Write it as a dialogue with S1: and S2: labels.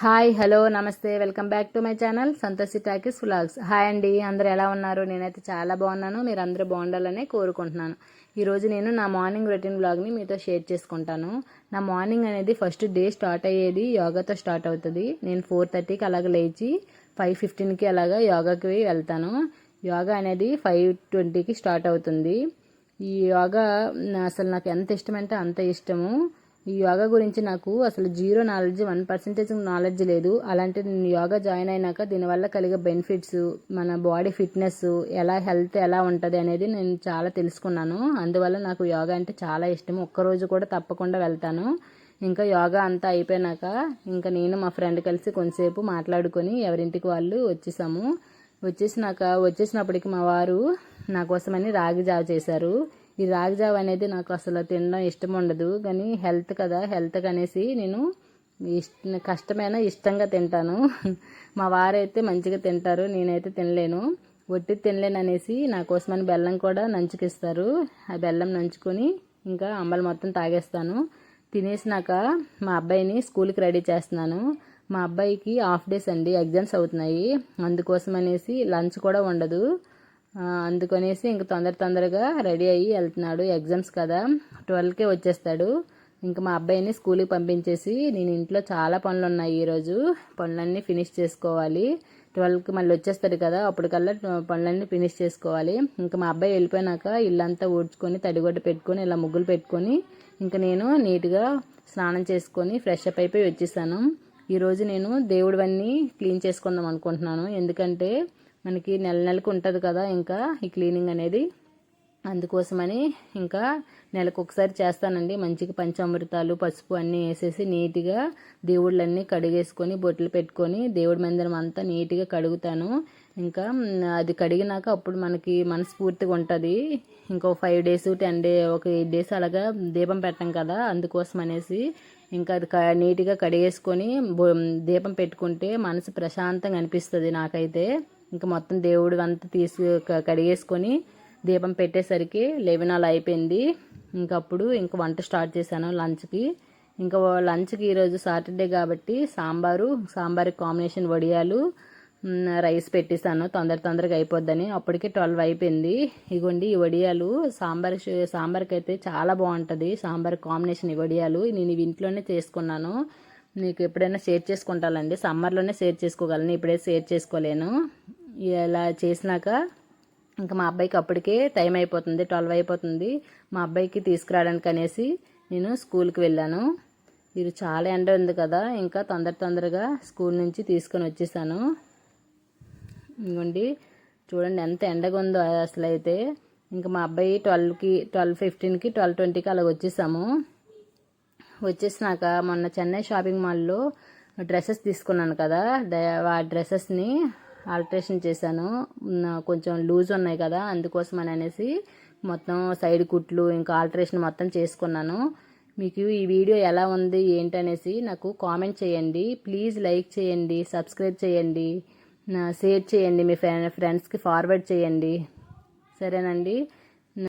S1: Hi hello నమస్తే welcome back to my channel Santoshi talkies vlogs. Hi అండి, అందరూ ఎలా ఉన్నారు? నేనైతే చాలా బాగున్నాను. మీరు అందరూ బాగుండాలనే కోరుకుంటున్నాను. ఈరోజు నేను నా మార్నింగ్ రొటీన్ వ్లాగ్ని మీతో షేర్ చేసుకుంటాను. నా మార్నింగ్ అనేది ఫస్ట్ డే స్టార్ట్ అయ్యేది యోగాతో స్టార్ట్ అవుతుంది. నేను 4:30కి అలాగ లేచి 5:15కి అలాగా యోగాకి వెళ్తాను. యోగా అనేది 5:20కి స్టార్ట్ అవుతుంది. ఈ యోగా అసలు నాకు ఎంత ఇష్టమంటే అంత ఇష్టము. ఈ యోగా గురించి నాకు అసలు జీరో నాలెడ్జ్, 1% నాలెడ్జ్ లేదు. అలాంటి నేను యోగా జాయిన్ అయినాక దీనివల్ల కలిగే బెనిఫిట్స్, మన బాడీ ఫిట్నెస్, హెల్త్ ఎలా ఉంటుంది అనేది నేను చాలా తెలుసుకున్నాను. అందువల్ల నాకు యోగా అంటే చాలా ఇష్టం. ఒక్కరోజు కూడా తప్పకుండా వెళ్తాను. ఇంకా యోగా అంతా అయిపోయినాక ఇంకా నేను మా ఫ్రెండ్ కలిసి కొంతసేపు మాట్లాడుకొని ఎవరింటికి వాళ్ళు వచ్చేసాము. వచ్చేసినప్పటికి మా వారు నా కోసమని రాగి జావ చేశారు. ఈ రాగి జావ అనేది నాకు అసలు తినడం ఇష్టం ఉండదు, కానీ హెల్త్ కదా, హెల్త్కి అనేసి నేను కష్టమైనా ఇష్టంగా తింటాను. మా వారైతే మంచిగా తింటారు, నేనైతే తినలేను. ఒట్టి తినలేను అనేసి నా కోసమని బెల్లం కూడా నంచుకిస్తారు. ఆ బెల్లం నంచుకొని ఇంకా అంబలు మొత్తం తాగేస్తాను. తినేసినాక మా అబ్బాయిని స్కూల్కి రెడీ చేస్తున్నాను. మా అబ్బాయికి హాఫ్ డేస్ అండి, ఎగ్జామ్స్ అవుతున్నాయి. అందుకోసం అనేసి లంచ్ కూడా ఉండదు. అందుకనేసి ఇంక తొందరగా రెడీ అయ్యి వెళ్తున్నాడు. ఎగ్జామ్స్ కదా, 12కే వచ్చేస్తాడు. ఇంకా మా అబ్బాయిని స్కూల్కి పంపించేసి నేను ఇంట్లో చాలా పనులు ఉన్నాయి. ఈరోజు పనులన్నీ ఫినిష్ చేసుకోవాలి. 12కి మళ్ళీ వచ్చేస్తాడు కదా, అప్పటికల్లా పనులన్నీ ఫినిష్ చేసుకోవాలి. ఇంకా మా అబ్బాయి వెళ్ళిపోయినాక ఇల్లంతా ఊడ్చుకొని తడిగొడ్డ పెట్టుకొని ఇలా ముగ్గులు పెట్టుకొని ఇంకా నేను నీట్గా స్నానం చేసుకొని ఫ్రెష్ అప్ అయిపోయి వచ్చేసాను. ఈరోజు నేను దేవుడివన్నీ క్లీన్ చేసుకుందాం అనుకుంటున్నాను. ఎందుకంటే మనకి నెలకు ఉంటుంది కదా ఇంకా ఈ క్లీనింగ్ అనేది. అందుకోసమని ఇంకా నెలకు ఒకసారి చేస్తానండి. మంచిగా పంచామృతాలు, పసుపు అన్నీ వేసేసి నీట్గా దేవుళ్ళన్నీ కడిగేసుకొని బొట్లు పెట్టుకొని దేవుడి మందిరం అంతా నీట్గా కడుగుతాను. ఇంకా అది కడిగినాక అప్పుడు మనకి మనస్ఫూర్తిగా ఉంటుంది. ఇంకో 5 days 10 days ఒక 8 days అలాగా దీపం పెట్టం కదా, అందుకోసం అనేసి ఇంకా అది నీట్గా కడిగేసుకొని దీపం పెట్టుకుంటే మనసు ప్రశాంతంగా అనిపిస్తుంది నాకైతే. ఇంకా మొత్తం దేవుడు అంతా కడిగేసుకొని దీపం పెట్టేసరికి 11 అలా అయిపోయింది. ఇంకప్పుడు ఇంకా వంట స్టార్ట్ చేశాను లంచ్కి. ఇంకా లంచ్కి ఈరోజు సాటర్డే కాబట్టి సాంబార్ కాంబినేషన్ వడియాలు, రైస్ పెట్టేశాను తొందరగా అయిపోద్దని. అప్పటికే 12 అయిపోయింది. ఇగోండి ఈ వడియాలు సాంబార్కి అయితే చాలా బాగుంటుంది. సాంబార్ కాంబినేషన్ ఈ వడియాలు నేను ఇవి ఇంట్లోనే చేసుకున్నాను. మీకు ఎప్పుడైనా షేర్ చేసుకుంటానండి. సమ్మర్లోనే షేర్ చేసుకోగలను, ఇప్పుడే షేర్ చేసుకోలేను. ఇలా చేసినాక ఇంకా మా అబ్బాయికి అప్పటికే టైం అయిపోతుంది, 12 అయిపోతుంది. మా అబ్బాయికి తీసుకురావడానికి అనేసి నేను స్కూల్కి వెళ్ళాను. ఇది చాలా ఎండ ఉంది కదా, ఇంకా తొందరగా స్కూల్ నుంచి తీసుకొని వచ్చేసాను. ఇవ్వండి చూడండి ఎంత ఎండగా ఉందో అసలు అయితే. ఇంకా మా అబ్బాయి 12:15కి 12:20కి అలా వచ్చేసినాక మొన్న చెన్నై షాపింగ్ మాల్లో డ్రెస్సెస్ తీసుకున్నాను కదా, ఆ డ్రెస్సెస్ని ఆల్ట్రేషన్ చేశాను. కొంచెం లూజ్ ఉన్నాయి కదా, అందుకోసం అనేసి మొత్తం సైడ్ కుట్లు ఇంకా ఆల్ట్రేషన్ మొత్తం చేసుకున్నాను. మీకు ఈ వీడియో ఎలా ఉంది ఏంటనేసి నాకు కామెంట్ చేయండి. ప్లీజ్ లైక్ చేయండి, సబ్స్క్రైబ్ చేయండి, షేర్ చేయండి, మీ ఫ్రెండ్స్కి ఫార్వర్డ్ చేయండి. సరేనండి.